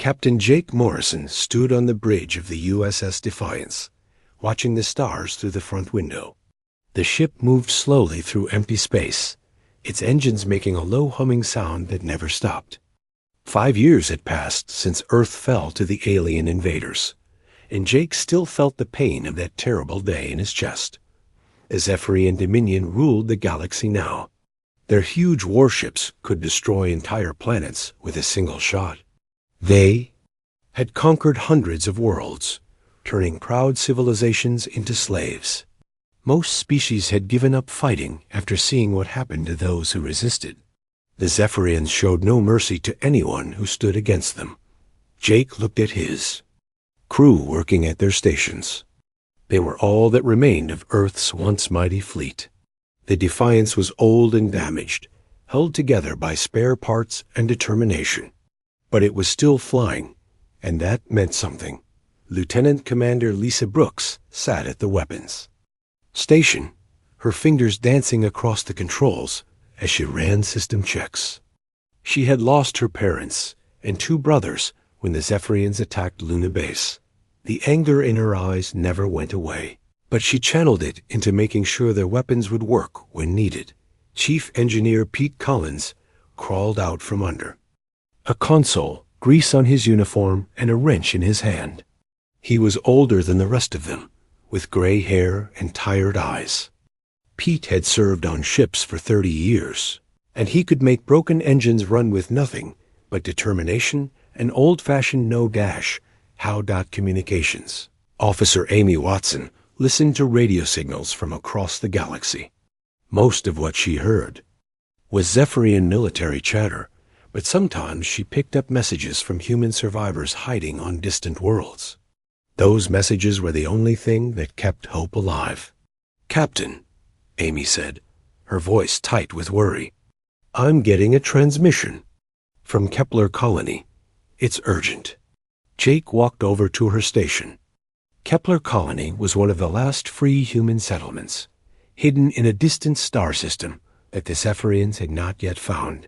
Captain Jake Morrison stood on the bridge of the USS Defiance, watching the stars through the front window. The ship moved slowly through empty space, its engines making a low humming sound that never stopped. 5 years had passed since Earth fell to the alien invaders, and Jake still felt the pain of that terrible day in his chest. The Zephyrian Dominion ruled the galaxy now. Their huge warships could destroy entire planets with a single shot. They had conquered hundreds of worlds, turning proud civilizations into slaves. Most species had given up fighting after seeing what happened to those who resisted. The Zephyrians showed no mercy to anyone who stood against them. Jake looked at his crew working at their stations. They were all that remained of Earth's once mighty fleet. The Defiance was old and damaged, held together by spare parts and determination. But it was still flying, and that meant something. Lieutenant Commander Lisa Brooks sat at the weapons station, her fingers dancing across the controls as she ran system checks. She had lost her parents and 2 brothers when the Zephyrians attacked Luna Base. The anger in her eyes never went away, but she channeled it into making sure their weapons would work when needed. Chief Engineer Pete Collins crawled out from under a console, grease on his uniform, and a wrench in his hand. He was older than the rest of them, with gray hair and tired eyes. Pete had served on ships for 30 years, and he could make broken engines run with nothing but determination and old-fashioned no-dash, how-dot communications. Officer Amy Watson listened to radio signals from across the galaxy. Most of what she heard was Zephyrian military chatter, but sometimes she picked up messages from human survivors hiding on distant worlds. Those messages were the only thing that kept hope alive. "Captain," Amy said, her voice tight with worry, "I'm getting a transmission from Kepler Colony. It's urgent." Jake walked over to her station. Kepler Colony was one of the last free human settlements, hidden in a distant star system that the Zephyrians had not yet found.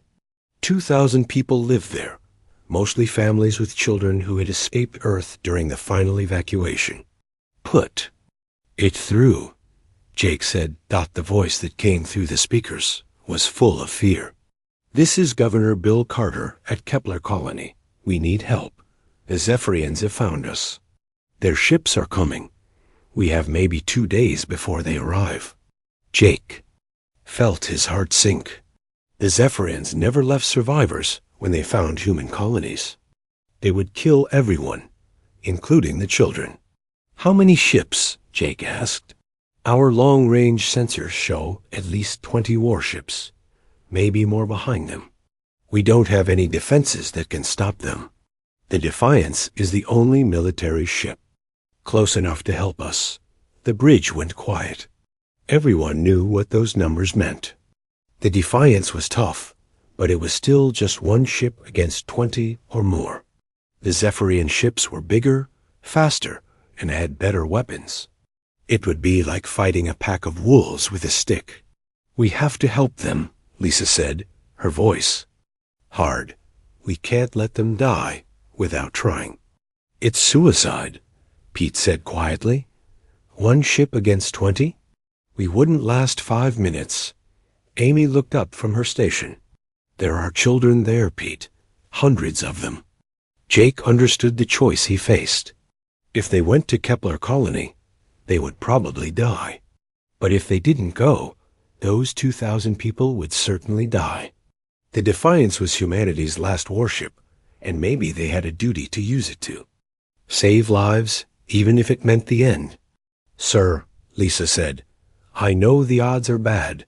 2,000 people lived there, mostly families with children who had escaped Earth during the final evacuation. "Put it through," Jake said. The voice that came through the speakers was full of fear. "This is Governor Bill Carter at Kepler Colony. We need help. The Zephyrians have found us. Their ships are coming. We have maybe 2 days before they arrive." Jake felt his heart sink. The Zephyrians never left survivors when they found human colonies. They would kill everyone, including the children. "How many ships?" Jake asked. "Our long-range sensors show at least 20 warships, maybe more behind them. We don't have any defenses that can stop them. The Defiance is the only military ship close enough to help us." The bridge went quiet. Everyone knew what those numbers meant. The Defiance was tough, but it was still just 1 ship against 20 or more. The Zephyrian ships were bigger, faster, and had better weapons. It would be like fighting a pack of wolves with a stick. "We have to help them," Lisa said, her voice hard. "We can't let them die without trying." "It's suicide," Pete said quietly. 1 ship against 20? We wouldn't last 5 minutes. Amy looked up from her station. "There are children there, Pete. Hundreds of them." Jake understood the choice he faced. If they went to Kepler Colony, they would probably die. But if they didn't go, those 2,000 people would certainly die. The Defiance was humanity's last warship, and maybe they had a duty to use it to save lives, even if it meant the end. "Sir," Lisa said, "I know the odds are bad,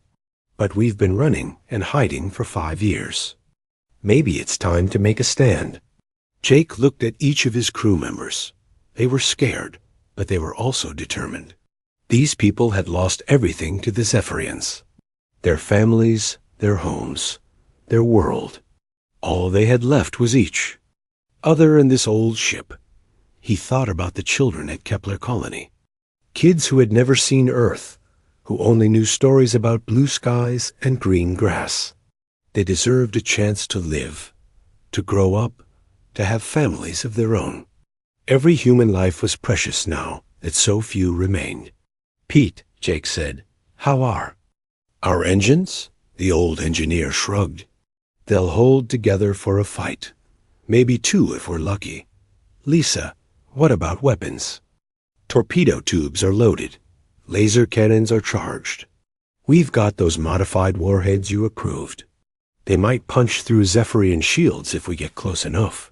but we've been running and hiding for 5 years. Maybe it's time to make a stand." Jake looked at each of his crew members. They were scared, but they were also determined. These people had lost everything to the Zephyrians. Their families, their homes, their world. All they had left was each other in this old ship. He thought about the children at Kepler Colony. Kids who had never seen Earth, who only knew stories about blue skies and green grass. They deserved a chance to live, to grow up, to have families of their own. Every human life was precious now that so few remained. "Pete," Jake said, "how are our engines?" The old engineer shrugged. "They'll hold together for a fight. Maybe two if we're lucky." "Lisa, what about weapons?" "Torpedo tubes are loaded. Laser cannons are charged. We've got those modified warheads you approved. They might punch through Zephyrian shields if we get close enough."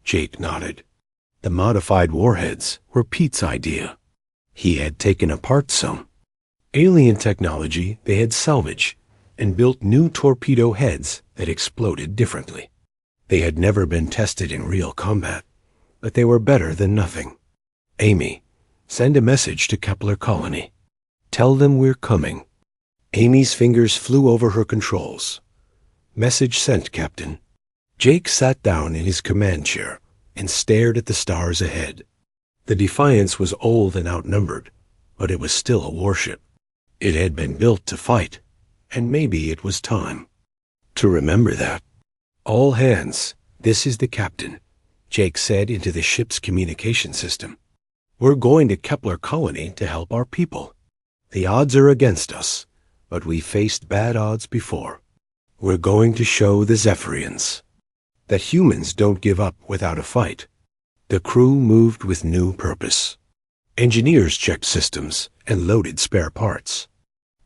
Jake nodded. The modified warheads were Pete's idea. He had taken apart some alien technology they had salvaged and built new torpedo heads that exploded differently. They had never been tested in real combat, but they were better than nothing. "Amy, send a message to Kepler Colony. Tell them we're coming." Amy's fingers flew over her controls. "Message sent, Captain." Jake sat down in his command chair and stared at the stars ahead. The Defiance was old and outnumbered, but it was still a warship. It had been built to fight, and maybe it was time to remember that. "All hands, this is the captain," Jake said into the ship's communication system. "We're going to Kepler Colony to help our people. The odds are against us, but we faced bad odds before. We're going to show the Zephyrians that humans don't give up without a fight." The crew moved with new purpose. Engineers checked systems and loaded spare parts.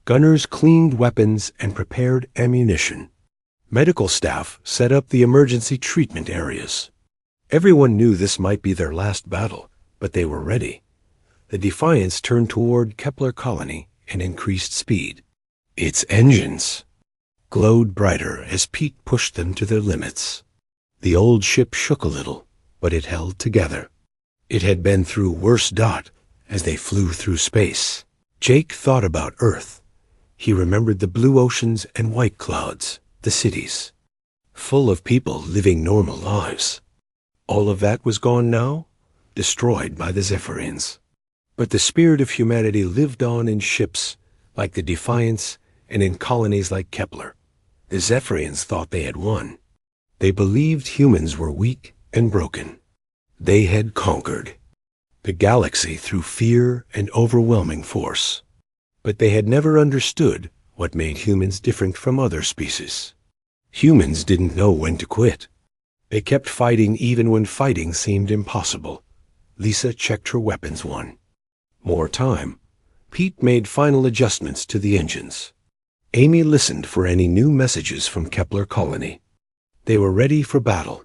Gunners cleaned weapons and prepared ammunition. Medical staff set up the emergency treatment areas. Everyone knew this might be their last battle, but they were ready. The Defiance turned toward Kepler Colony and increased speed. Its engines glowed brighter as Pete pushed them to their limits. The old ship shook a little, but it held together. It had been through worse as they flew through space. Jake thought about Earth. He remembered the blue oceans and white clouds, the cities, full of people living normal lives. All of that was gone now, destroyed by the Zephyrians. But the spirit of humanity lived on in ships like the Defiance and in colonies like Kepler. The Zephyrians thought they had won. They believed humans were weak and broken. They had conquered the galaxy through fear and overwhelming force. But they had never understood what made humans different from other species. Humans didn't know when to quit. They kept fighting even when fighting seemed impossible. Lisa checked her weapons one more time. Pete made final adjustments to the engines. Amy listened for any new messages from Kepler Colony. They were ready for battle.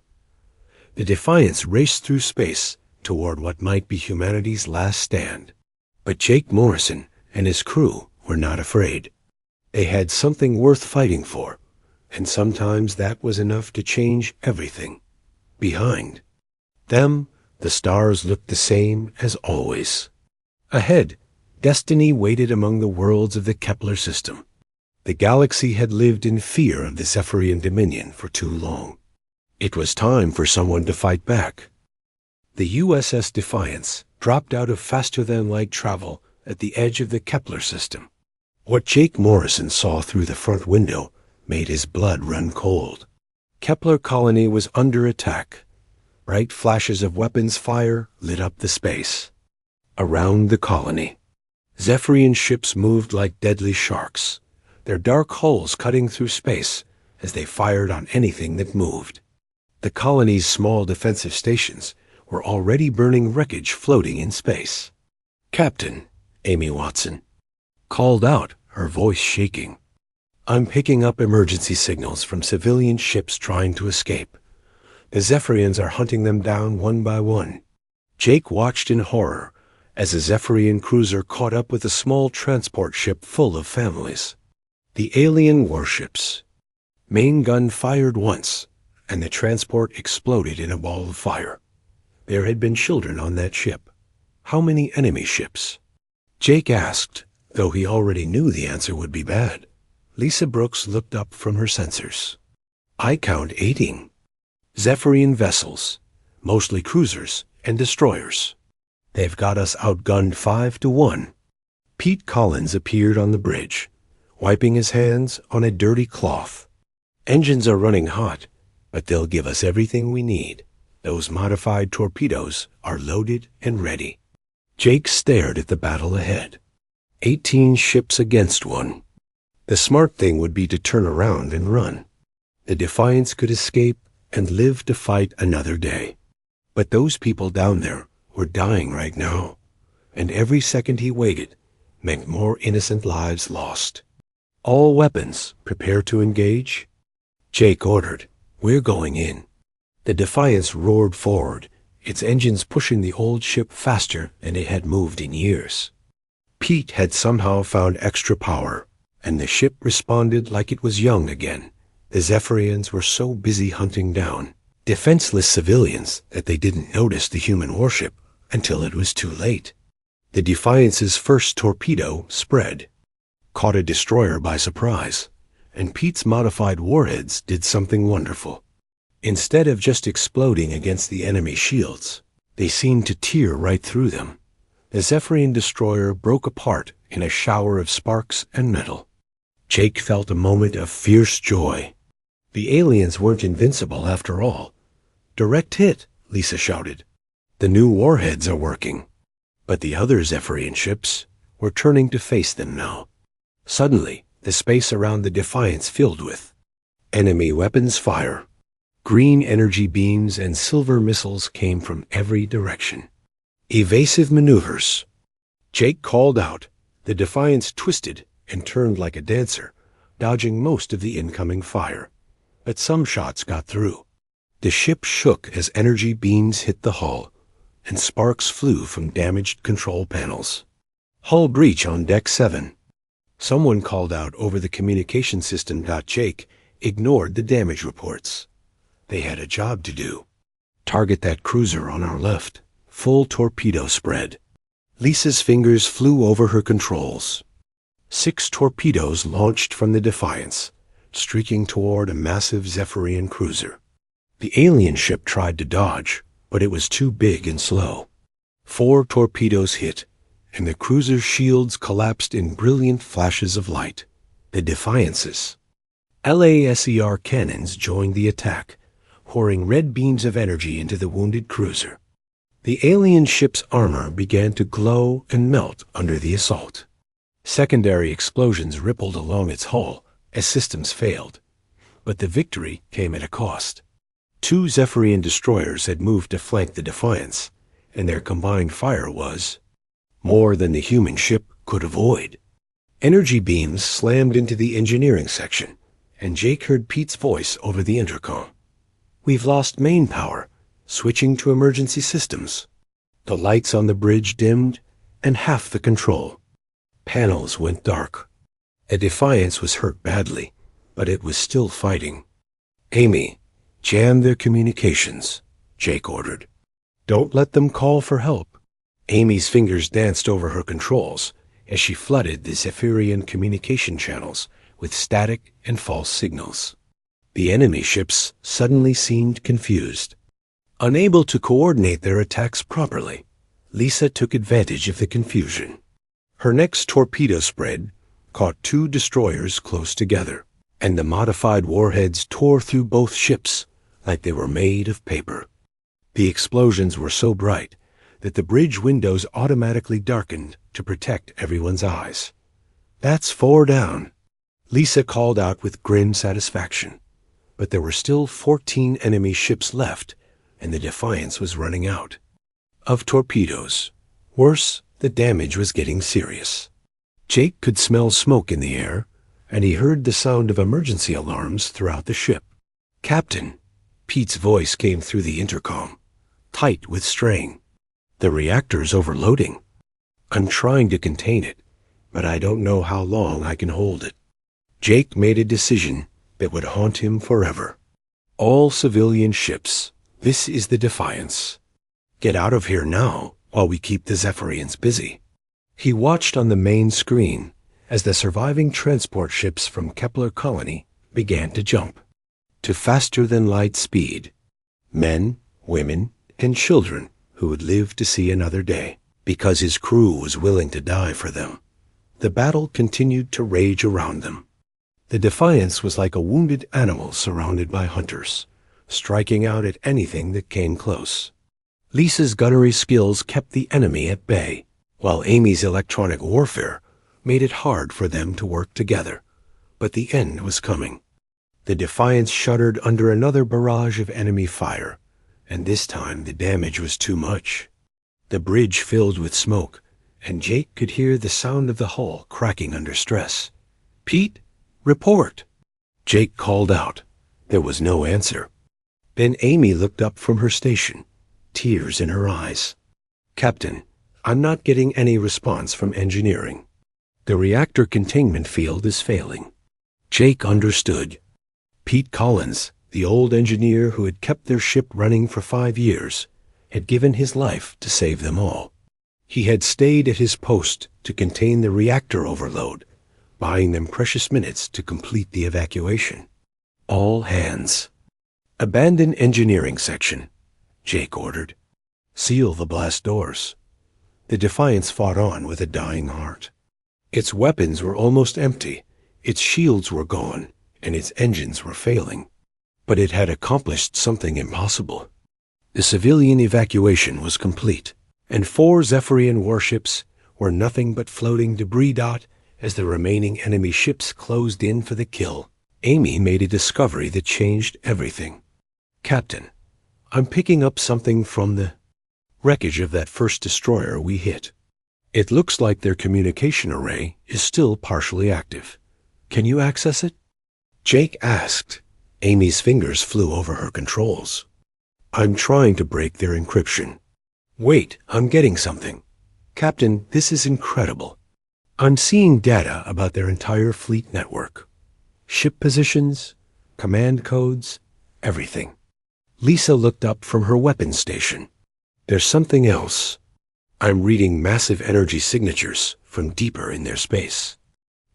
The Defiance raced through space toward what might be humanity's last stand. But Jake Morrison and his crew were not afraid. They had something worth fighting for, and sometimes that was enough to change everything. Behind them, the stars looked the same as always. Ahead, destiny waited among the worlds of the Kepler system. The galaxy had lived in fear of the Zephyrian dominion for too long. It was time for someone to fight back. The USS Defiance dropped out of faster-than-light travel at the edge of the Kepler system. What Jake Morrison saw through the front window made his blood run cold. Kepler Colony was under attack. Bright flashes of weapons fire lit up the space. Around the colony, Zephyrian ships moved like deadly sharks, their dark hulls cutting through space as they fired on anything that moved. The colony's small defensive stations were already burning wreckage floating in space. "Captain," Amy Watson called out, her voice shaking, "I'm picking up emergency signals from civilian ships trying to escape. The Zephyrians are hunting them down one by one." Jake watched in horror as a Zephyrian cruiser caught up with a small transport ship full of families. The alien warships. Main gun fired once, and the transport exploded in a ball of fire. There had been children on that ship. How many enemy ships? Jake asked, though he already knew the answer would be bad. Lisa Brooks looked up from her sensors. "I count 18. Zephyrian vessels, mostly cruisers and destroyers. They've got us outgunned 5-1. Pete Collins appeared on the bridge, wiping his hands on a dirty cloth. "Engines are running hot, but they'll give us everything we need. Those modified torpedoes are loaded and ready. Jake stared at the battle ahead. 18 ships against one. The smart thing would be to turn around and run. The Defiance could escape and live to fight another day. But those people down there were dying right now, and every second he waited meant more innocent lives lost. All weapons, prepare to engage. Jake ordered, "We're going in." The Defiance roared forward, its engines pushing the old ship faster than it had moved in years. Pete had somehow found extra power, and the ship responded like it was young again. The Zephyrians were so busy hunting down defenseless civilians that they didn't notice the human warship until it was too late. The Defiance's first torpedo spread, caught a destroyer by surprise, and Pete's modified warheads did something wonderful. Instead of just exploding against the enemy shields, they seemed to tear right through them. The Zephyrian destroyer broke apart in a shower of sparks and metal. Jake felt a moment of fierce joy. The aliens weren't invincible after all. "Direct hit," Lisa shouted. "The new warheads are working." But the other Zephyrian ships were turning to face them now. Suddenly, the space around the Defiance filled with enemy weapons fire. Green energy beams and silver missiles came from every direction. Evasive maneuvers. Jake called out. The Defiance twisted and turned like a dancer, dodging most of the incoming fire. But some shots got through. The ship shook as energy beams hit the hull, and sparks flew from damaged control panels. "Hull breach on Deck 7. Someone called out over the communication system. Jake ignored the damage reports. They had a job to do. "Target that cruiser on our left. Full torpedo spread." Lisa's fingers flew over her controls. 6 torpedoes launched from the Defiance, streaking toward a massive Zephyrian cruiser. The alien ship tried to dodge, but it was too big and slow. 4 torpedoes hit, and the cruiser's shields collapsed in brilliant flashes of light. The Defiance's LASER cannons joined the attack, pouring red beams of energy into the wounded cruiser. The alien ship's armor began to glow and melt under the assault. Secondary explosions rippled along its hull as systems failed, but the victory came at a cost. 2 Zephyrian destroyers had moved to flank the Defiance, and their combined fire was more than the human ship could avoid. Energy beams slammed into the engineering section, and Jake heard Pete's voice over the intercom. "We've lost main power. Switching to emergency systems." The lights on the bridge dimmed, and half the control panels went dark. A Defiance was hurt badly, but it was still fighting. "Amy, jam their communications," Jake ordered. "Don't let them call for help." Amy's fingers danced over her controls as she flooded the Zephyrian communication channels with static and false signals. The enemy ships suddenly seemed confused. Unable to coordinate their attacks properly, Lisa took advantage of the confusion. Her next torpedo spread caught 2 destroyers close together, and the modified warheads tore through both ships like they were made of paper. The explosions were so bright that the bridge windows automatically darkened to protect everyone's eyes. "That's 4 down," Lisa called out with grim satisfaction. But there were still 14 enemy ships left, and the Defiance was running out of torpedoes. Worse, the damage was getting serious. Jake could smell smoke in the air, and he heard the sound of emergency alarms throughout the ship. "Captain," Pete's voice came through the intercom, tight with strain. "The reactor's overloading. I'm trying to contain it, but I don't know how long I can hold it." Jake made a decision that would haunt him forever. "All civilian ships, this is the Defiance. Get out of here now while we keep the Zephyrians busy." He watched on the main screen as the surviving transport ships from Kepler Colony began to jump to faster-than-light speed. Men, women, and children who would live to see another day because his crew was willing to die for them. The battle continued to rage around them. The Defiance was like a wounded animal surrounded by hunters, striking out at anything that came close. Lisa's gunnery skills kept the enemy at bay, while Amy's electronic warfare made it hard for them to work together. But the end was coming. The Defiance shuddered under another barrage of enemy fire, and this time the damage was too much. The bridge filled with smoke, and Jake could hear the sound of the hull cracking under stress. "Pete, report!" Jake called out. There was no answer. Then Amy looked up from her station, tears in her eyes. "Captain, I'm not getting any response from engineering. The reactor containment field is failing." Jake understood. Pete Collins, the old engineer who had kept their ship running for 5 years, had given his life to save them all. He had stayed at his post to contain the reactor overload, buying them precious minutes to complete the evacuation. "All hands. Abandon engineering section," Jake ordered. "Seal the blast doors." The Defiance fought on with a dying heart. Its weapons were almost empty, its shields were gone, and its engines were failing. But it had accomplished something impossible. The civilian evacuation was complete, and 4 Zephyrian warships were nothing but floating debris dot as the remaining enemy ships closed in for the kill. Amy made a discovery that changed everything. "Captain, I'm picking up something from the wreckage of that first destroyer we hit. It looks like their communication array is still partially active. Can you access it?" Jake asked. Amy's fingers flew over her controls. "I'm trying to break their encryption." "Wait, I'm getting something. Captain, this is incredible. I'm seeing data about their entire fleet network. Ship positions, command codes, everything." Lisa looked up from her weapons station. "There's something else. I'm reading massive energy signatures from deeper in their space.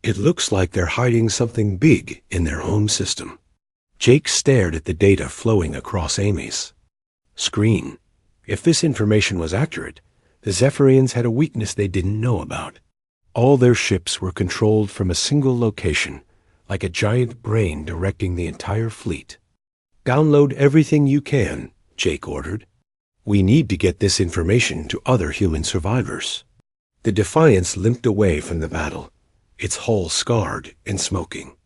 It looks like they're hiding something big in their own system." Jake stared at the data flowing across Amy's screen. If this information was accurate, the Zephyrians had a weakness they didn't know about. All their ships were controlled from a single location, like a giant brain directing the entire fleet. "Download everything you can," Jake ordered. "We need to get this information to other human survivors." The Defiance limped away from the battle, its hull scarred and smoking.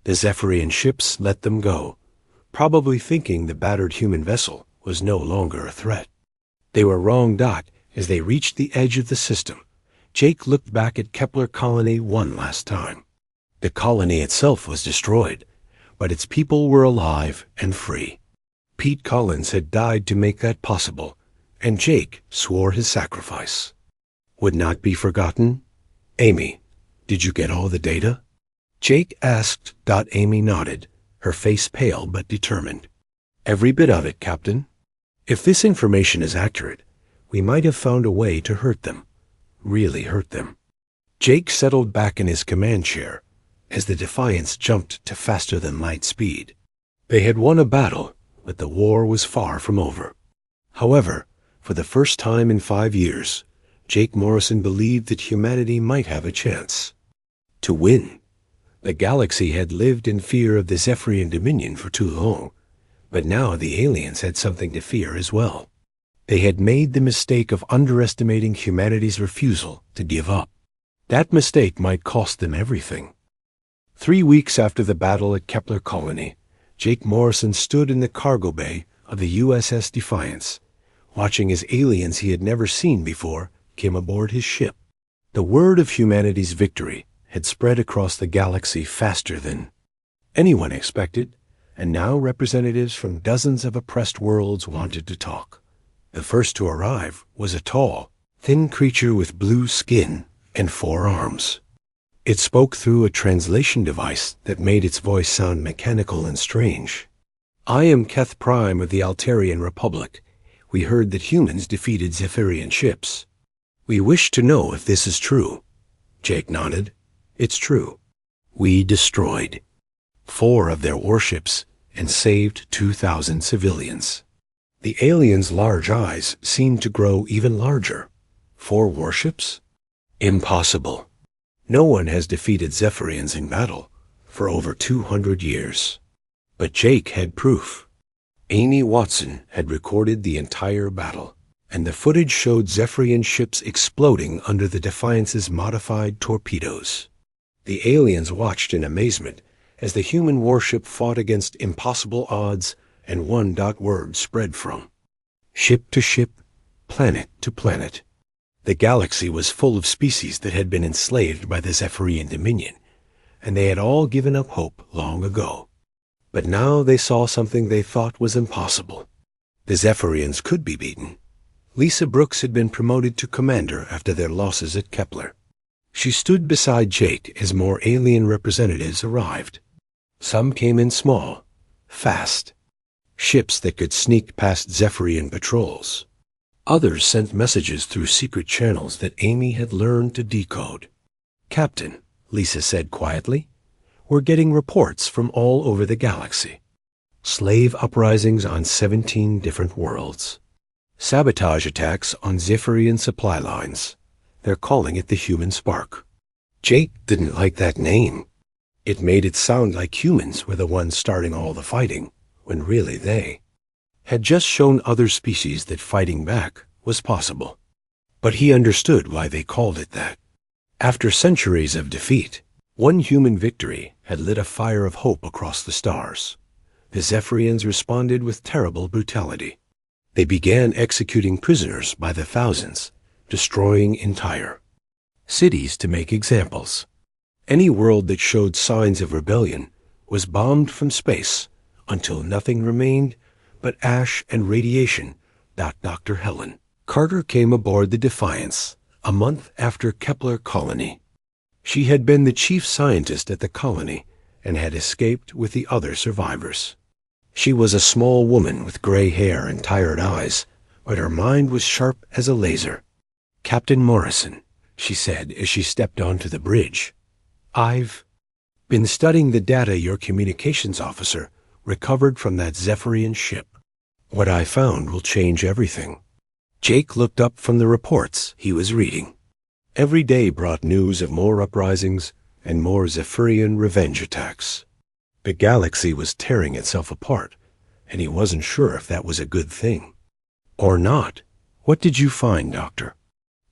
The Zephyrian ships let them go, probably thinking the battered human vessel was no longer a threat. They were wrong dot as they reached the edge of the system. Jake looked back at Kepler Colony one last time. The colony itself was destroyed, but its people were alive and free. Pete Collins had died to make that possible, and Jake swore his sacrifice would not be forgotten. "Amy, did you get all the data?" Jake asked. Amy nodded, her face pale but determined. "Every bit of it, Captain. If this information is accurate, we might have found a way to hurt them, really hurt them." Jake settled back in his command chair as the Defiance jumped to faster-than-light speed. They had won a battle, but the war was far from over. However, for the first time in 5 years, Jake Morrison believed that humanity might have a chance to win. The galaxy had lived in fear of the Zephyrian Dominion for too long, but now the aliens had something to fear as well. They had made the mistake of underestimating humanity's refusal to give up. That mistake might cost them everything. 3 weeks after the battle at Kepler Colony, Jake Morrison stood in the cargo bay of the USS Defiance, watching as aliens he had never seen before came aboard his ship. The word of humanity's victory had spread across the galaxy faster than anyone expected, and now representatives from dozens of oppressed worlds wanted to talk. The first to arrive was a tall, thin creature with blue skin and 4 arms. It spoke through a translation device that made its voice sound mechanical and strange. "I am Keth Prime of the Altarian Republic. We heard that humans defeated Zephyrian ships. We wish to know if this is true." Jake nodded. "It's true. We destroyed 4 of their warships and saved 2,000 civilians." The aliens' large eyes seemed to grow even larger. 4 warships? Impossible. No one has defeated Zephyrians in battle for over 200 years. But Jake had proof. Amy Watson had recorded the entire battle, and the footage showed Zephyrian ships exploding under the Defiance's modified torpedoes. The aliens watched in amazement as the human warship fought against impossible odds, and word spread from ship to ship, planet to planet. The galaxy was full of species that had been enslaved by the Zephyrian Dominion, and they had all given up hope long ago. But now they saw something they thought was impossible. The Zephyrians could be beaten. Lisa Brooks had been promoted to commander after their losses at Kepler. She stood beside Jake as more alien representatives arrived. Some came in small, fast, ships that could sneak past Zephyrian patrols. Others sent messages through secret channels that Amy had learned to decode. "Captain," Lisa said quietly, "we're getting reports from all over the galaxy. Slave uprisings on 17 different worlds. Sabotage attacks on Zephyrian supply lines. They're calling it the Human Spark." Jake didn't like that name. It made it sound like humans were the ones starting all the fighting, when really they had just shown other species that fighting back was possible. But he understood why they called it that. After centuries of defeat, one human victory had lit a fire of hope across the stars. The Zephyrians responded with terrible brutality. They began executing prisoners by the thousands, destroying entire cities to make examples. Any world that showed signs of rebellion was bombed from space until nothing remained but ash and radiation. Dr. Helen Carter came aboard the Defiance a month after Kepler colony. She had been the chief scientist at the colony and had escaped with the other survivors. She was a small woman with gray hair and tired eyes, but her mind was sharp as a laser. "Captain Morrison," she said as she stepped onto the bridge, "I've been studying the data your communications officer recovered from that Zephyrian ship. What I found will change everything." Jake looked up from the reports he was reading. Every day brought news of more uprisings and more Zephyrian revenge attacks. The galaxy was tearing itself apart, and he wasn't sure if that was a good thing. Or not. "What did you find, Doctor?"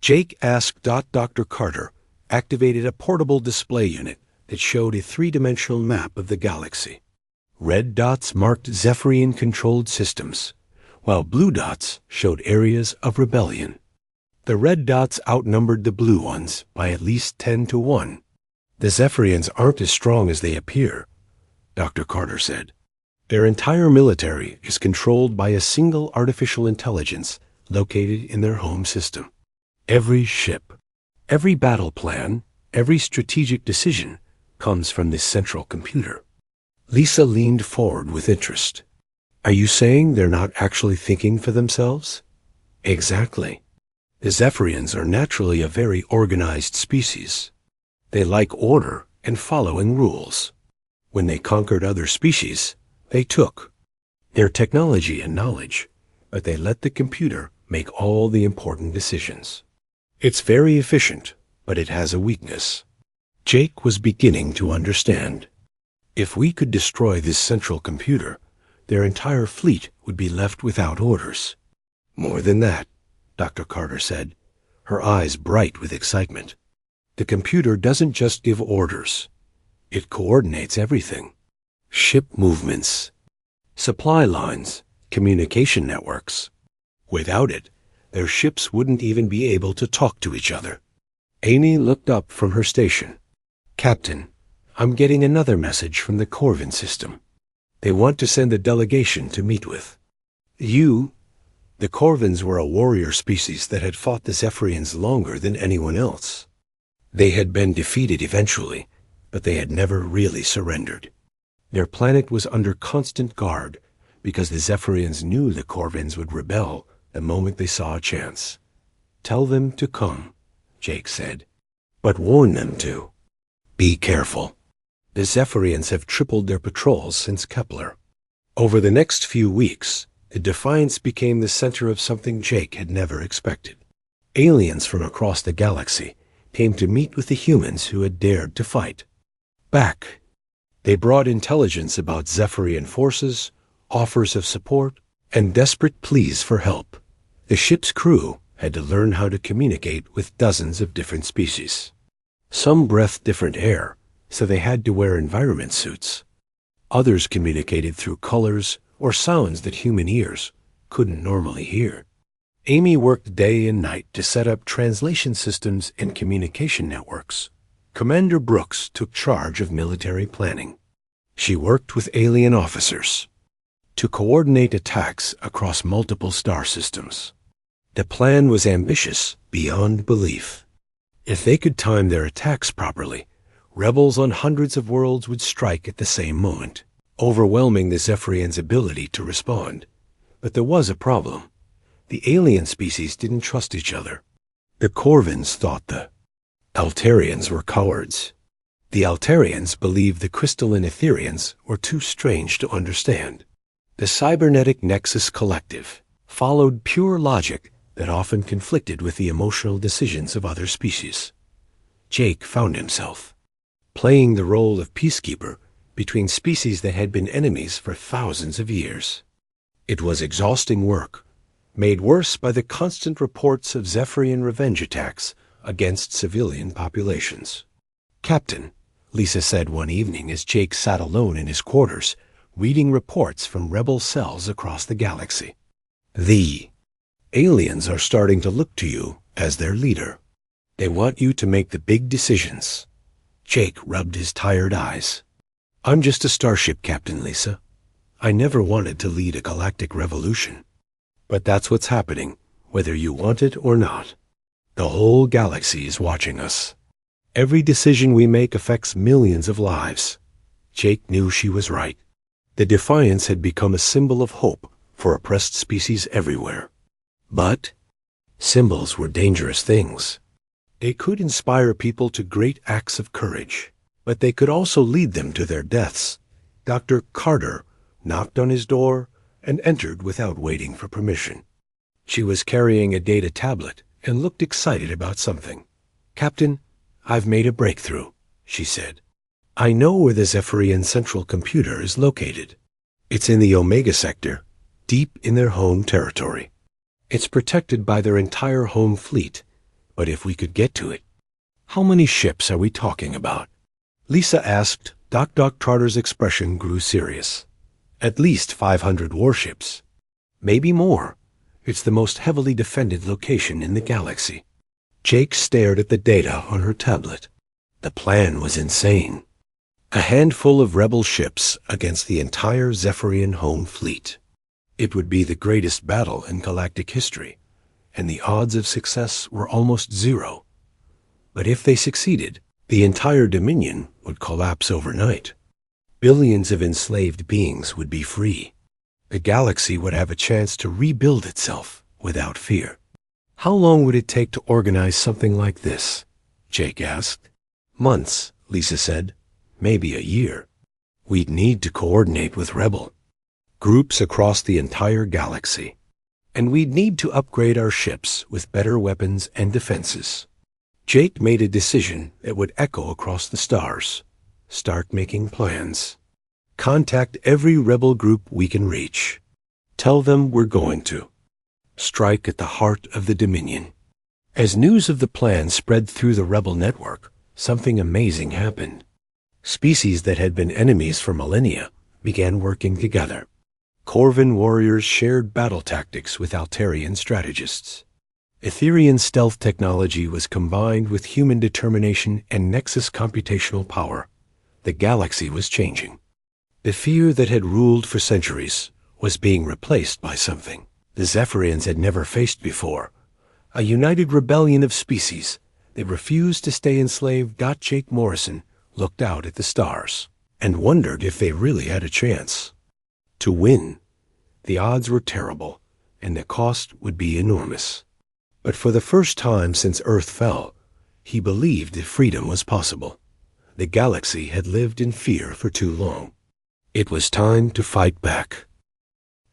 Jake asked. Dr. Carter activated a portable display unit that showed a three-dimensional map of the galaxy. Red dots marked Zephyrian-controlled systems, while blue dots showed areas of rebellion. The red dots outnumbered the blue ones by at least 10-1. "The Zephyrians aren't as strong as they appear," Dr. Carter said. "Their entire military is controlled by a single artificial intelligence located in their home system. Every ship, every battle plan, every strategic decision comes from this central computer." Lisa leaned forward with interest. "Are you saying they're not actually thinking for themselves?" "Exactly. The Zephyrians are naturally a very organized species. They like order and following rules. When they conquered other species, they took their technology and knowledge, but they let the computer make all the important decisions. It's very efficient, but it has a weakness." Jake was beginning to understand. If we could destroy this central computer, their entire fleet would be left without orders. "More than that," Dr. Carter said, her eyes bright with excitement. "The computer doesn't just give orders. It coordinates everything. Ship movements, supply lines, communication networks. Without it, their ships wouldn't even be able to talk to each other." Amy looked up from her station. "Captain, I'm getting another message from the Corvin system. They want to send a delegation to meet with you." The Corvins were a warrior species that had fought the Zephyrians longer than anyone else. They had been defeated eventually, but they had never really surrendered. Their planet was under constant guard because the Zephyrians knew the Corvins would rebel the moment they saw a chance. "Tell them to come," Jake said, "but warn them to be careful. The Zephyrians have tripled their patrols since Kepler." Over the next few weeks, the Defiance became the center of something Jake had never expected. Aliens from across the galaxy came to meet with the humans who had dared to fight back. They brought intelligence about Zephyrian forces, offers of support, and desperate pleas for help. The ship's crew had to learn how to communicate with dozens of different species. Some breathed different air, so they had to wear environment suits. Others communicated through colors or sounds that human ears couldn't normally hear. Amy worked day and night to set up translation systems and communication networks. Commander Brooks took charge of military planning. She worked with alien officers to coordinate attacks across multiple star systems. The plan was ambitious beyond belief. If they could time their attacks properly, rebels on hundreds of worlds would strike at the same moment, overwhelming the Zephyrians' ability to respond. But there was a problem. The alien species didn't trust each other. The Corvins thought the Altarians were cowards. The Altarians believed the crystalline Etherians were too strange to understand. The cybernetic Nexus Collective followed pure logic that often conflicted with the emotional decisions of other species. Jake found himself playing the role of peacekeeper between species that had been enemies for thousands of years. It was exhausting work, made worse by the constant reports of Zephyrian revenge attacks against civilian populations. "Captain," Lisa said one evening as Jake sat alone in his quarters, reading reports from rebel cells across the galaxy. "The aliens are starting to look to you as their leader. They want you to make the big decisions." Jake rubbed his tired eyes. "I'm just a starship captain, Lisa. I never wanted to lead a galactic revolution. But that's what's happening, whether you want it or not. The whole galaxy is watching us. Every decision we make affects millions of lives." Jake knew she was right. The Defiance had become a symbol of hope for oppressed species everywhere. But symbols were dangerous things. They could inspire people to great acts of courage, but they could also lead them to their deaths. Dr. Carter knocked on his door and entered without waiting for permission. She was carrying a data tablet and looked excited about something. "Captain, I've made a breakthrough," she said. "I know where the Zephyrian central computer is located. It's in the Omega sector, deep in their home territory. It's protected by their entire home fleet, but if we could get to it—" "How many ships are we talking about?" Lisa asked. Doc Carter's expression grew serious. "At least 500 warships. Maybe more. It's the most heavily defended location in the galaxy." Jake stared at the data on her tablet. The plan was insane. A handful of rebel ships against the entire Zephyrian home fleet. It would be the greatest battle in galactic history, and the odds of success were almost zero. But if they succeeded, the entire Dominion would collapse overnight. Billions of enslaved beings would be free. The galaxy would have a chance to rebuild itself without fear. "How long would it take to organize something like this?" Jake asked. "Months," Lisa said. "Maybe a year. We'd need to coordinate with rebel groups across the entire galaxy. And we'd need to upgrade our ships with better weapons and defenses." Jake made a decision that would echo across the stars. Start making plans. Contact every rebel group we can reach. Tell them we're going to strike at the heart of the Dominion. As news of the plan spread through the rebel network, something amazing happened. Species that had been enemies for millennia began working together. Corvin warriors shared battle tactics with Altarian strategists. Etherian stealth technology was combined with human determination and Nexus computational power. The galaxy was changing. The fear that had ruled for centuries was being replaced by something the Zephyrians had never faced before. A united rebellion of species that refused to stay enslaved. Jake Morrison looked out at the stars and wondered if they really had a chance to win. The odds were terrible, and the cost would be enormous. But for the first time since Earth fell, he believed that freedom was possible. The galaxy had lived in fear for too long. It was time to fight back.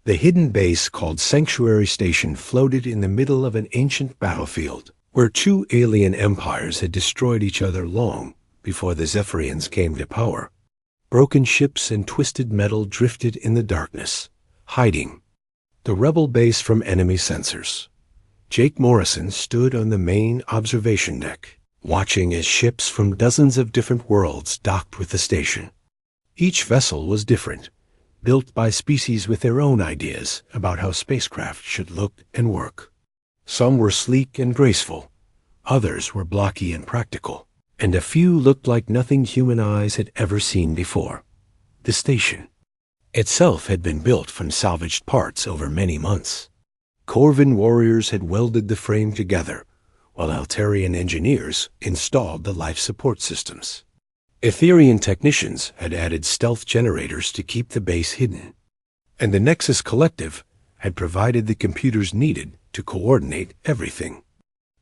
The hidden base called Sanctuary Station floated in the middle of an ancient battlefield where two alien empires had destroyed each other long before the Zephyrians came to power. Broken ships and twisted metal drifted in the darkness, hiding. The rebel base from enemy sensors. Jake Morrison stood on the main observation deck, watching as ships from dozens of different worlds docked with the station. Each vessel was different, built by species with their own ideas about how spacecraft should look and work. Some were sleek and graceful, others were blocky and practical, and a few looked like nothing human eyes had ever seen before. The station itself had been built from salvaged parts over many months. Corvin warriors had welded the frame together, while Altarian engineers installed the life support systems. Etherian technicians had added stealth generators to keep the base hidden, and the Nexus Collective had provided the computers needed to coordinate everything.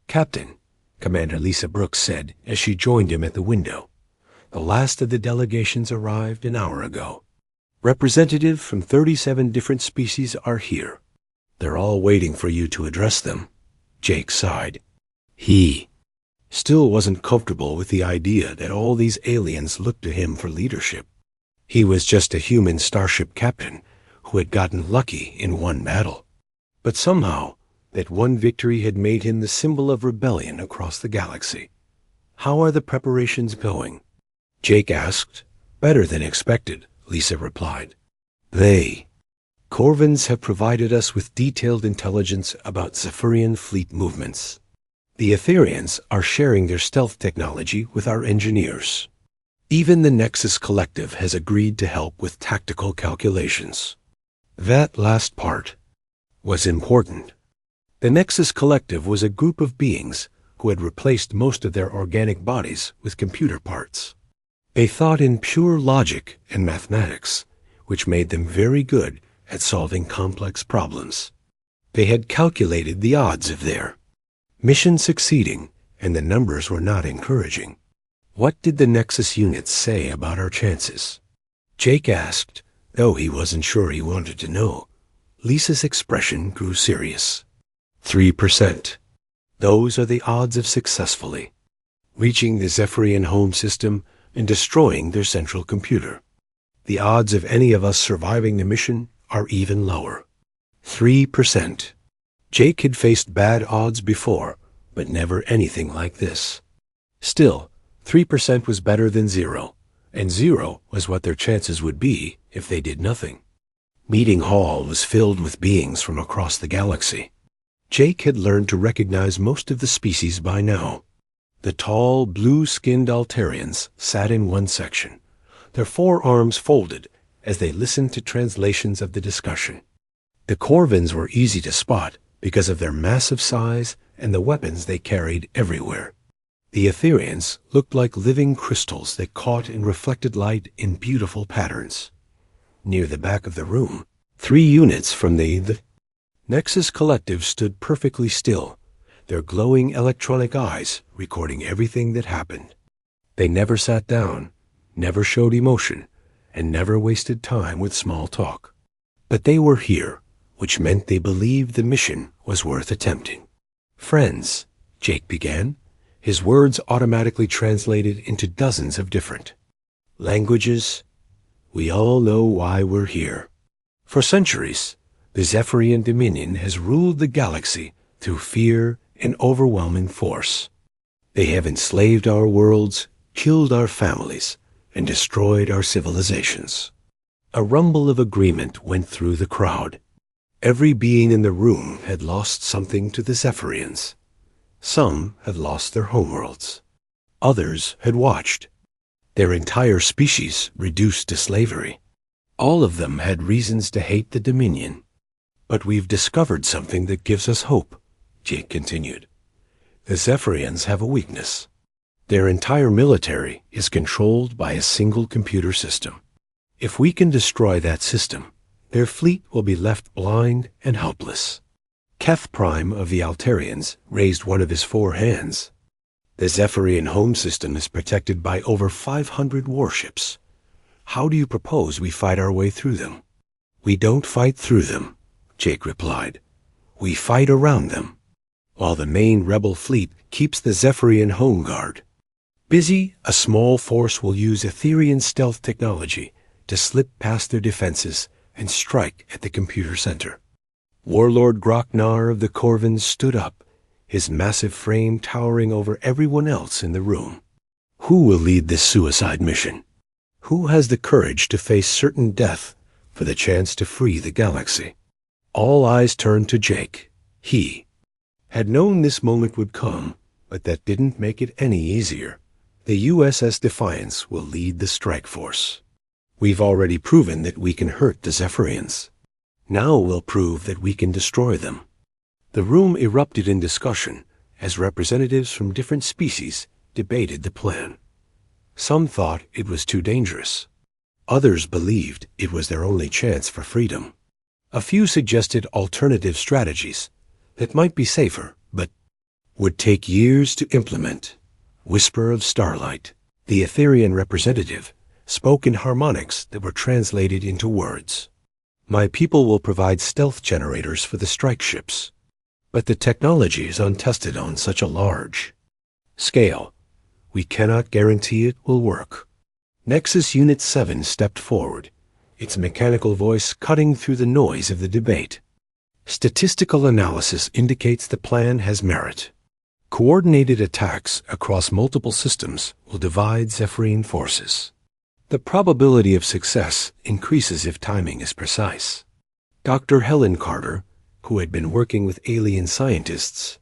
"Captain," Commander Lisa Brooks said as she joined him at the window, "the last of the delegations arrived an hour ago. Representatives from 37 different species are here. They're all waiting for you to address them." Jake sighed. He still wasn't comfortable with the idea that all these aliens looked to him for leadership. He was just a human starship captain who had gotten lucky in one battle. But somehow, that one victory had made him the symbol of rebellion across the galaxy. "How are the preparations going?" Jake asked. "Better than expected," Lisa replied. Corvins have provided us with detailed intelligence about Zephyrian fleet movements. The Etherians are sharing their stealth technology with our engineers. Even the Nexus Collective has agreed to help with tactical calculations." That last part was important. The Nexus Collective was a group of beings who had replaced most of their organic bodies with computer parts. They thought in pure logic and mathematics, which made them very good at solving complex problems. They had calculated the odds of their mission succeeding, and the numbers were not encouraging. "What did the Nexus units say about our chances?" Jake asked, though he wasn't sure he wanted to know. Lisa's expression grew serious. 3%. Those are the odds of successfully reaching the Zephyrian home system and destroying their central computer. The odds of any of us surviving the mission are even lower. 3%. Jake had faced bad odds before, but never anything like this. Still, 3% was better than 0, and 0 was what their chances would be if they did nothing. Meeting Hall was filled with beings from across the galaxy. Jake had learned to recognize most of the species by now. The tall, blue-skinned Altarians sat in one section, their forearms folded as they listened to translations of the discussion. The Corvins were easy to spot because of their massive size and the weapons they carried everywhere. The Etherians looked like living crystals that caught and reflected light in beautiful patterns. Near the back of the room, 3 units from the Nexus Collective stood perfectly still, their glowing electronic eyes recording everything that happened. They never sat down, never showed emotion, and never wasted time with small talk. But they were here, which meant they believed the mission was worth attempting. "Friends," Jake began, his words automatically translated into dozens of different languages. "We all know why we're here. For centuries, the Zephyrian Dominion has ruled the galaxy through fear and overwhelming force. They have enslaved our worlds, killed our families, and destroyed our civilizations." A rumble of agreement went through the crowd. Every being in the room had lost something to the Zephyrians. Some had lost their homeworlds. Others had watched their entire species reduced to slavery. All of them had reasons to hate the Dominion. "But we've discovered something that gives us hope," Jake continued. "The Zephyrians have a weakness. Their entire military is controlled by a single computer system. If we can destroy that system, their fleet will be left blind and helpless." Keth Prime of the Altarians raised one of his 4 hands. "The Zephyrian home system is protected by over 500 warships. How do you propose we fight our way through them?" "We don't fight through them," Jake replied. "We fight around them, while the main rebel fleet keeps the Zephyrian home guard busy. A small force will use Etherian stealth technology to slip past their defenses and strike at the computer center. Warlord Groknar of the Corvins stood up, his massive frame towering over everyone else in the room. Who will lead this suicide mission? Who has the courage to face certain death for the chance to free the galaxy? All eyes turned to Jake. He had known this moment would come, but that didn't make it any easier. The USS Defiance will lead the strike force. We've already proven that we can hurt the Zephyrians. Now we'll prove that we can destroy them. The room erupted in discussion as representatives from different species debated the plan. Some thought it was too dangerous. Others believed it was their only chance for freedom. A few suggested alternative strategies that might be safer, but would take years to implement. Whisper of Starlight, the Etherian representative, spoke in harmonics that were translated into words. My people will provide stealth generators for the strike ships, but the technology is untested on such a large scale. We cannot guarantee it will work. Nexus Unit 7 stepped forward, its mechanical voice cutting through the noise of the debate. Statistical analysis indicates the plan has merit. Coordinated attacks across multiple systems will divide Zephyrian forces. The probability of success increases if timing is precise. Dr. Helen Carter, who had been working with alien scientists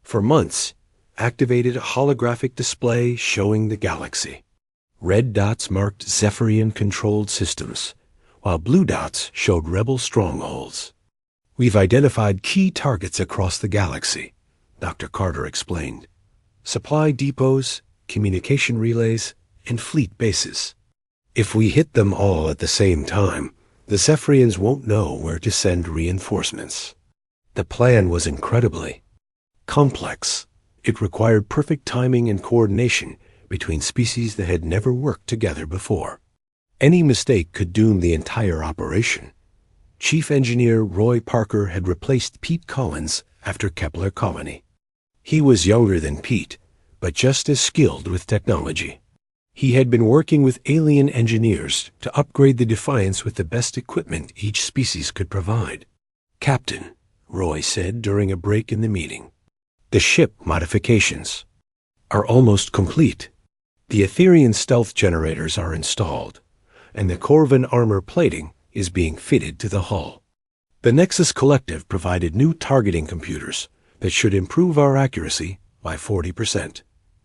for months, activated a holographic display showing the galaxy. Red dots marked Zephyrian-controlled systems, while blue dots showed rebel strongholds. We've identified key targets across the galaxy, Dr. Carter explained. Supply depots, communication relays, and fleet bases. If we hit them all at the same time, the Zephyrians won't know where to send reinforcements. The plan was incredibly complex. It required perfect timing and coordination between species that had never worked together before. Any mistake could doom the entire operation. Chief Engineer Roy Parker had replaced Pete Collins after Kepler Colony. He was younger than Pete, but just as skilled with technology. He had been working with alien engineers to upgrade the Defiance with the best equipment each species could provide. Captain, Roy said during a break in the meeting, the ship modifications are almost complete. The Etherian stealth generators are installed, and the Corvin armor plating is being fitted to the hull. The Nexus Collective provided new targeting computers that should improve our accuracy by 40%.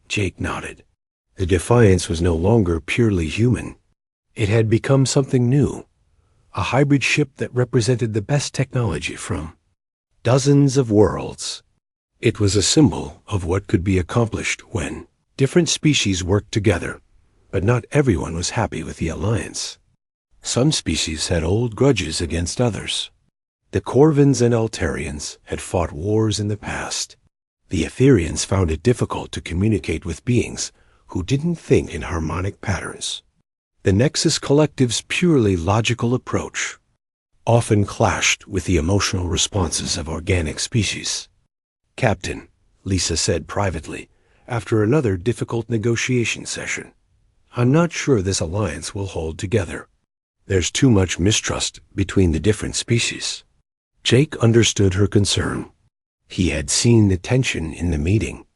Jake nodded. The Defiance was no longer purely human. It had become something new, a hybrid ship that represented the best technology from dozens of worlds. It was a symbol of what could be accomplished when different species worked together, but not everyone was happy with the alliance. Some species had old grudges against others. The Corvins and Altarians had fought wars in the past. The Etherians found it difficult to communicate with beings who didn't think in harmonic patterns. The Nexus Collective's purely logical approach often clashed with the emotional responses of organic species. Captain, Lisa said privately, after another difficult negotiation session, I'm not sure this alliance will hold together. There's too much mistrust between the different species. Jake understood her concern. He had seen the tension in the meeting.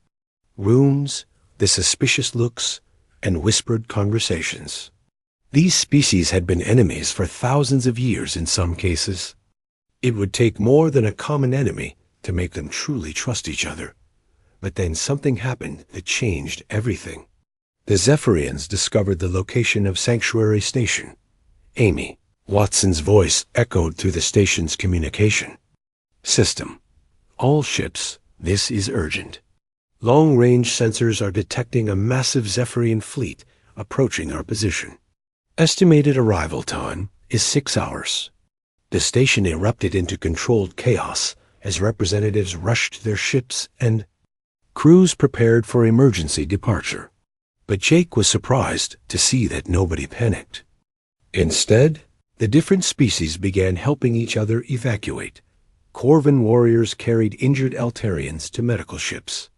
Rooms, the suspicious looks, and whispered conversations. These species had been enemies for thousands of years in some cases. It would take more than a common enemy to make them truly trust each other. But then something happened that changed everything. The Zephyrians discovered the location of Sanctuary Station. Amy, Watson's voice echoed through the station's communication system. All ships, this is urgent. Long-range sensors are detecting a massive Zephyrian fleet approaching our position. Estimated arrival time is 6 hours. The station erupted into controlled chaos as representatives rushed to their ships and crews prepared for emergency departure. But Jake was surprised to see that nobody panicked. Instead, the different species began helping each other evacuate. Corvin warriors carried injured Altarians to medical ships.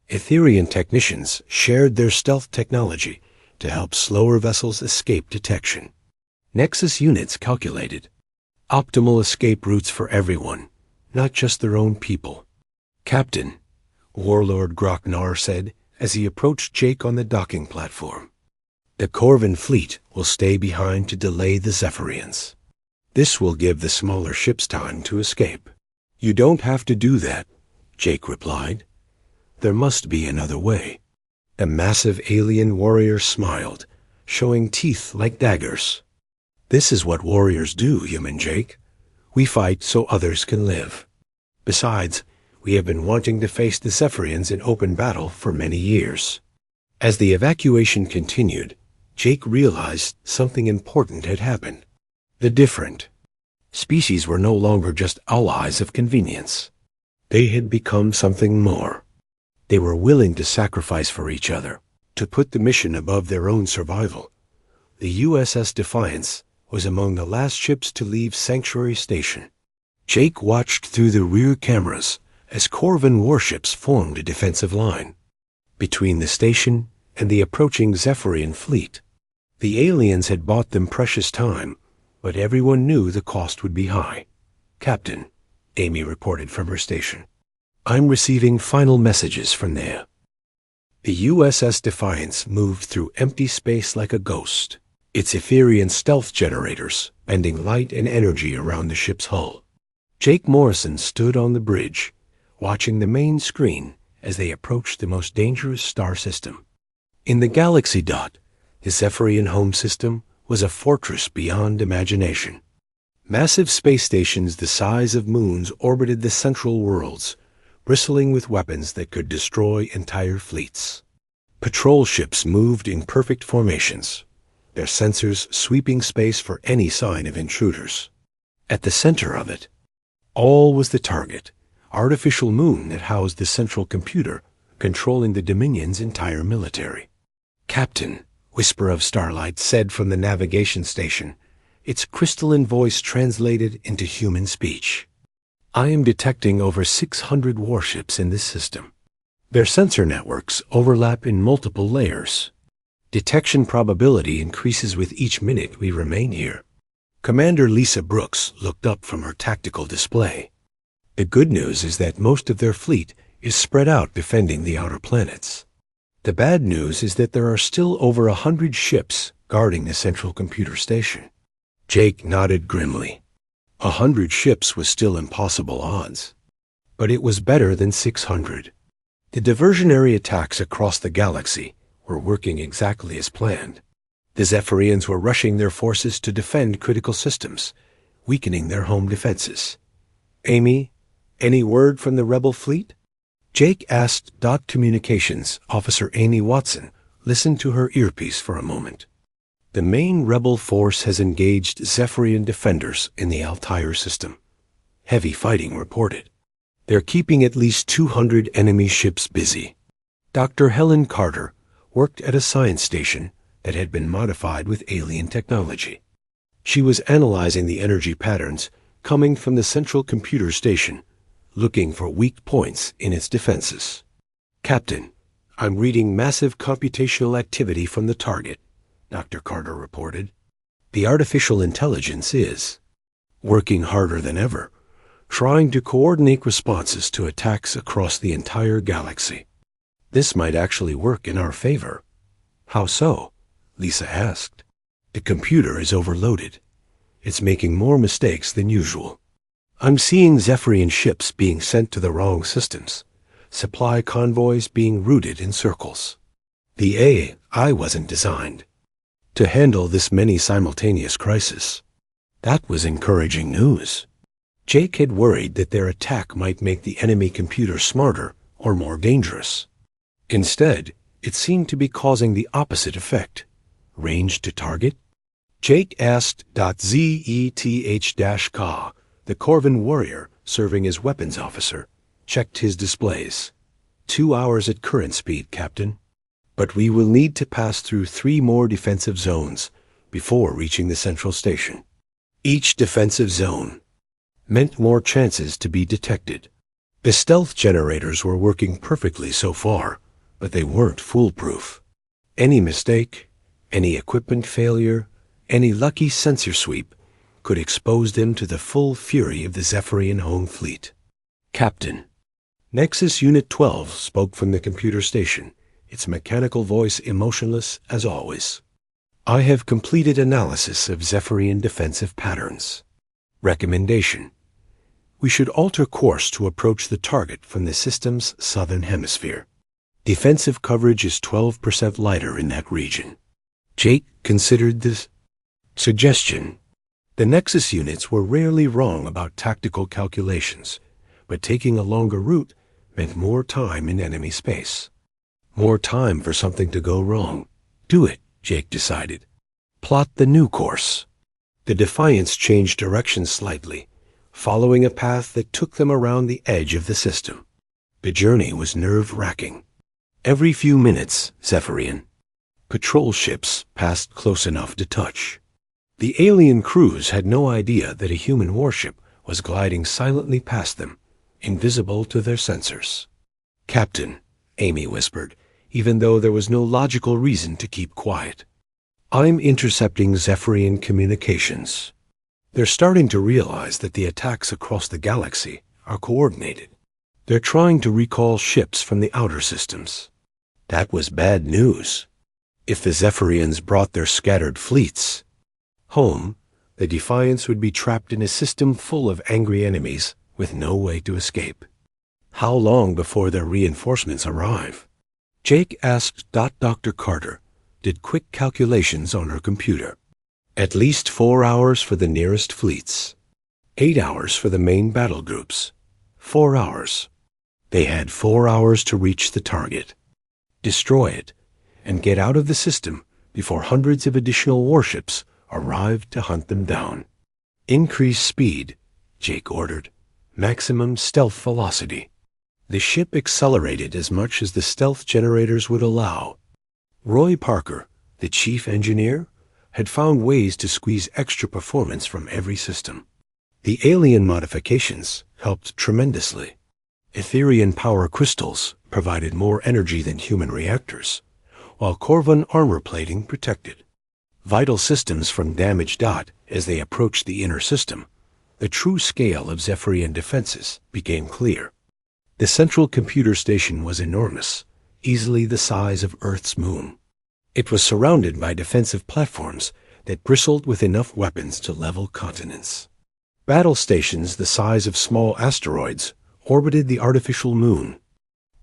Etherian technicians shared their stealth technology to help slower vessels escape detection. Nexus units calculated Optimal escape routes for everyone, not just their own people. Captain, Warlord Groknar said as he approached Jake on the docking platform. The Corvin fleet will stay behind to delay the Zephyrians. This will give the smaller ships time to escape. You don't have to do that, Jake replied. There must be another way. A massive alien warrior smiled, showing teeth like daggers. This is what warriors do, human Jake. We fight so others can live. Besides, we have been wanting to face the Zephyrians in open battle for many years. As the evacuation continued, Jake realized something important had happened. The different species were no longer just allies of convenience. They had become something more. They were willing to sacrifice for each other, to put the mission above their own survival. The USS Defiance was among the last ships to leave Sanctuary Station. Jake watched through the rear cameras as Corvin warships formed a defensive line between the station and the approaching Zephyrian fleet. The aliens had bought them precious time, but everyone knew the cost would be high. Captain, Amy reported from her station. I'm receiving final messages from there. The USS Defiance moved through empty space like a ghost, its Etherian stealth generators bending light and energy around the ship's hull. Jake Morrison stood on the bridge, watching the main screen as they approached the most dangerous star system. In the galaxy dot, the Zephyrian home system was a fortress beyond imagination. Massive space stations the size of moons orbited the central worlds, bristling with weapons that could destroy entire fleets. Patrol ships moved in perfect formations, their sensors sweeping space for any sign of intruders. At the center of it, all was the target, artificial moon that housed the central computer controlling the Dominion's entire military. Captain, Whisper of Starlight said from the navigation station, its crystalline voice translated into human speech. I am detecting over 600 warships in this system. Their sensor networks overlap in multiple layers. Detection probability increases with each minute we remain here. Commander Lisa Brooks looked up from her tactical display. The good news is that most of their fleet is spread out defending the outer planets. The bad news is that there are still over 100 ships guarding the central computer station. Jake nodded grimly. 100 ships was still impossible odds. But it was better than 600. The diversionary attacks across the galaxy were working exactly as planned. The Zephyrians were rushing their forces to defend critical systems, weakening their home defenses. Amy, any word from the rebel fleet? Jake asked Dot Communications Officer Amy Watson, listened to her earpiece for a moment. The main rebel force has engaged Zephyrian defenders in the Altair system. Heavy fighting reported. They're keeping at least 200 enemy ships busy. Dr. Helen Carter worked at a science station that had been modified with alien technology. She was analyzing the energy patterns coming from the central computer station, looking for weak points in its defenses. Captain, I'm reading massive computational activity from the target, Dr. Carter reported. The artificial intelligence is working harder than ever, trying to coordinate responses to attacks across the entire galaxy. This might actually work in our favor. How so? Lisa asked. The computer is overloaded. It's making more mistakes than usual. I'm seeing Zephyrian ships being sent to the wrong systems, supply convoys being routed in circles. The AI wasn't designed to handle this many simultaneous crises. That was encouraging news. Jake had worried that their attack might make the enemy computer smarter or more dangerous. Instead, it seemed to be causing the opposite effect. Range to target? Jake asked .ZETH-Ka, the Corvin warrior serving as weapons officer, checked his displays. 2 hours at current speed, Captain. But we will need to pass through 3 more defensive zones before reaching the central station. Each defensive zone meant more chances to be detected. The stealth generators were working perfectly so far, but they weren't foolproof. Any mistake, any equipment failure, any lucky sensor sweep could expose them to the full fury of the Zephyrian home fleet. Captain. Nexus Unit 12 spoke from the computer station, its mechanical voice emotionless as always. I have completed analysis of Zephyrian defensive patterns. Recommendation. We should alter course to approach the target from the system's southern hemisphere. Defensive coverage is 12% lighter in that region. Jake considered this suggestion. The Nexus units were rarely wrong about tactical calculations, but taking a longer route meant more time in enemy space. More time for something to go wrong. Do it, Jake decided. Plot the new course. The Defiance changed direction slightly, following a path that took them around the edge of the system. The journey was nerve-wracking. Every few minutes, Zephyrian patrol ships passed close enough to touch. The alien crews had no idea that a human warship was gliding silently past them, invisible to their sensors. Captain, Amy whispered, even though there was no logical reason to keep quiet. I'm intercepting Zephyrian communications. They're starting to realize that the attacks across the galaxy are coordinated. They're trying to recall ships from the outer systems. That was bad news. If the Zephyrians brought their scattered fleets home, the Defiance would be trapped in a system full of angry enemies with no way to escape. How long before their reinforcements arrive? Jake asked Dr. Carter, did quick calculations on her computer. At least 4 hours for the nearest fleets. 8 hours for the main battle groups. 4 hours. They had 4 hours to reach the target, destroy it, and get out of the system before hundreds of additional warships arrived to hunt them down. Increase speed, Jake ordered. Maximum stealth velocity. The ship accelerated as much as the stealth generators would allow. Roy Parker, the chief engineer, had found ways to squeeze extra performance from every system. The alien modifications helped tremendously. Etherian power crystals provided more energy than human reactors, while Corvan armor plating protected vital systems from damaged as they approached the inner system. The true scale of Zephyrian defenses became clear. The central computer station was enormous, easily the size of Earth's moon. It was surrounded by defensive platforms that bristled with enough weapons to level continents. Battle stations the size of small asteroids orbited the artificial moon,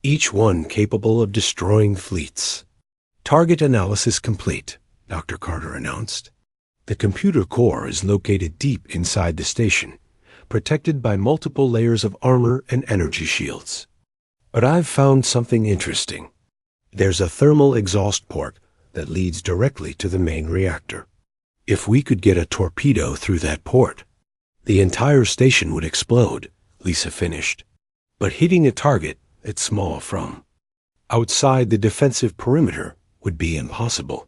each one capable of destroying fleets. Target analysis complete, Dr. Carter announced. The computer core is located deep inside the station, protected by multiple layers of armor and energy shields. But I've found something interesting. There's a thermal exhaust port that leads directly to the main reactor. If we could get a torpedo through that port, the entire station would explode, Lisa finished. But hitting a target it's small from outside the defensive perimeter would be impossible.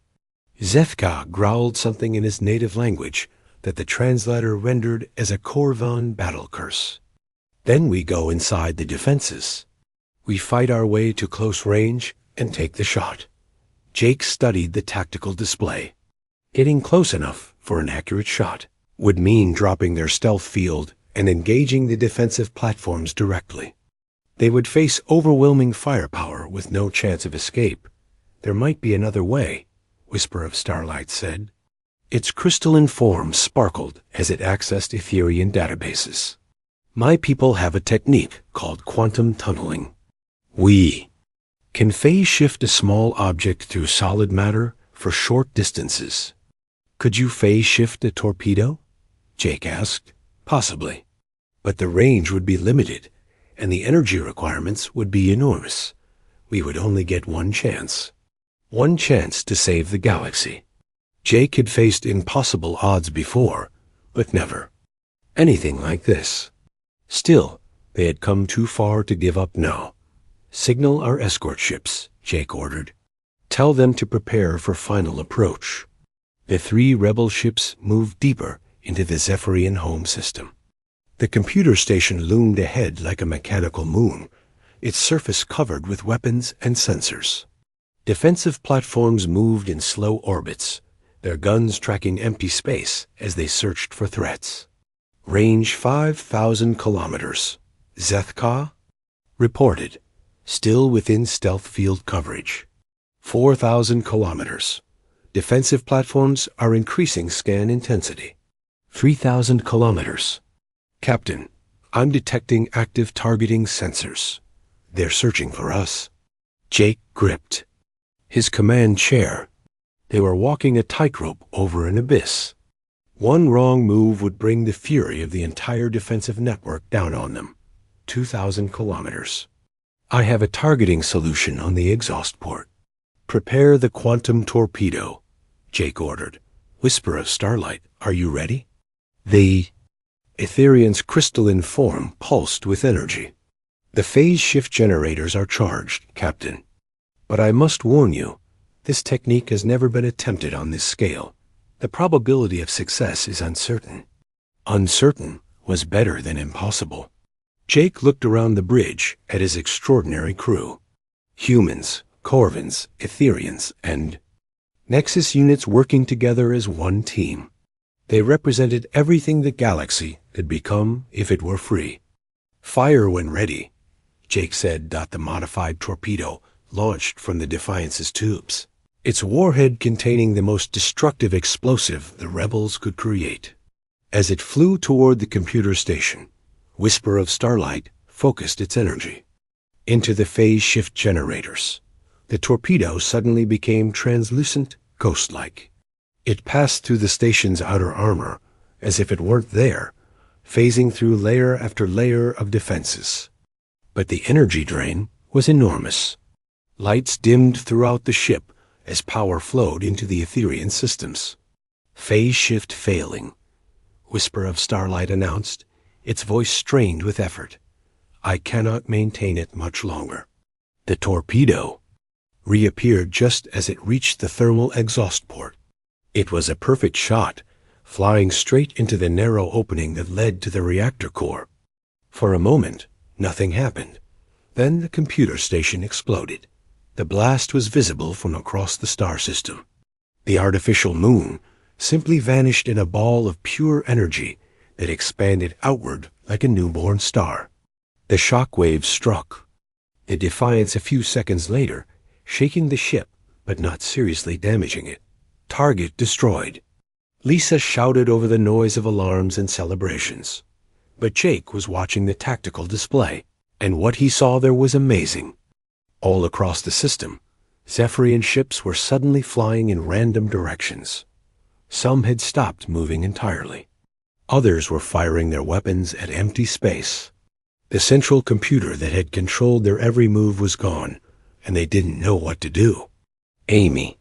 Zethka growled something in his native language that the translator rendered as a Corvan battle curse. Then we go inside the defenses. We fight our way to close range and take the shot. Jake studied the tactical display. Getting close enough for an accurate shot would mean dropping their stealth field and engaging the defensive platforms directly. They would face overwhelming firepower with no chance of escape. There might be another way, Whisper of Starlight said. Its crystalline form sparkled as it accessed Etherian databases. My people have a technique called quantum tunneling. We can phase shift a small object through solid matter for short distances. Could you phase shift a torpedo? Jake asked. Possibly. But the range would be limited, and the energy requirements would be enormous. We would only get one chance. One chance to save the galaxy. Jake had faced impossible odds before, but never anything like this. Still, they had come too far to give up now. Signal our escort ships, Jake ordered. Tell them to prepare for final approach. The 3 rebel ships moved deeper into the Zephyrian home system. The computer station loomed ahead like a mechanical moon, its surface covered with weapons and sensors. Defensive platforms moved in slow orbits, their guns tracking empty space as they searched for threats. Range 5,000 kilometers. Zethka reported, still within stealth field coverage. 4,000 kilometers. Defensive platforms are increasing scan intensity. 3,000 kilometers. Captain, I'm detecting active targeting sensors. They're searching for us. Jake gripped his command chair. They were walking a tightrope over an abyss. One wrong move would bring the fury of the entire defensive network down on them. 2,000 kilometers. I have a targeting solution on the exhaust port. Prepare the quantum torpedo, Jake ordered. Whisper of Starlight, are you ready? The Ethereum's crystalline form pulsed with energy. The phase shift generators are charged, Captain. But I must warn you, this technique has never been attempted on this scale. The probability of success is uncertain. Uncertain was better than impossible. Jake looked around the bridge at his extraordinary crew. Humans, Corvins, Ethereans, and Nexus units working together as one team. They represented everything the galaxy could become if it were free. Fire when ready, Jake said. The modified torpedo launched from the Defiance's tubes, its warhead containing the most destructive explosive the rebels could create. As it flew toward the computer station, Whisper of Starlight focused its energy into the phase shift generators. The torpedo suddenly became translucent, ghost-like. It passed through the station's outer armor as if it weren't there, phasing through layer after layer of defenses. But the energy drain was enormous. Lights dimmed throughout the ship as power flowed into the Etherean systems. Phase shift failing, Whisper of Starlight announced, its voice strained with effort. I cannot maintain it much longer. The torpedo reappeared just as it reached the thermal exhaust port. It was a perfect shot, flying straight into the narrow opening that led to the reactor core. For a moment, nothing happened. Then the computer station exploded. The blast was visible from across the star system. The artificial moon simply vanished in a ball of pure energy that expanded outward like a newborn star. The shock waves struck the Defiance a few seconds later, shaking the ship but not seriously damaging it. Target destroyed. Lisa shouted over the noise of alarms and celebrations. But Jake was watching the tactical display, and what he saw there was amazing. All across the system, Zephyrian ships were suddenly flying in random directions. Some had stopped moving entirely. Others were firing their weapons at empty space. The central computer that had controlled their every move was gone, and they didn't know what to do. Amy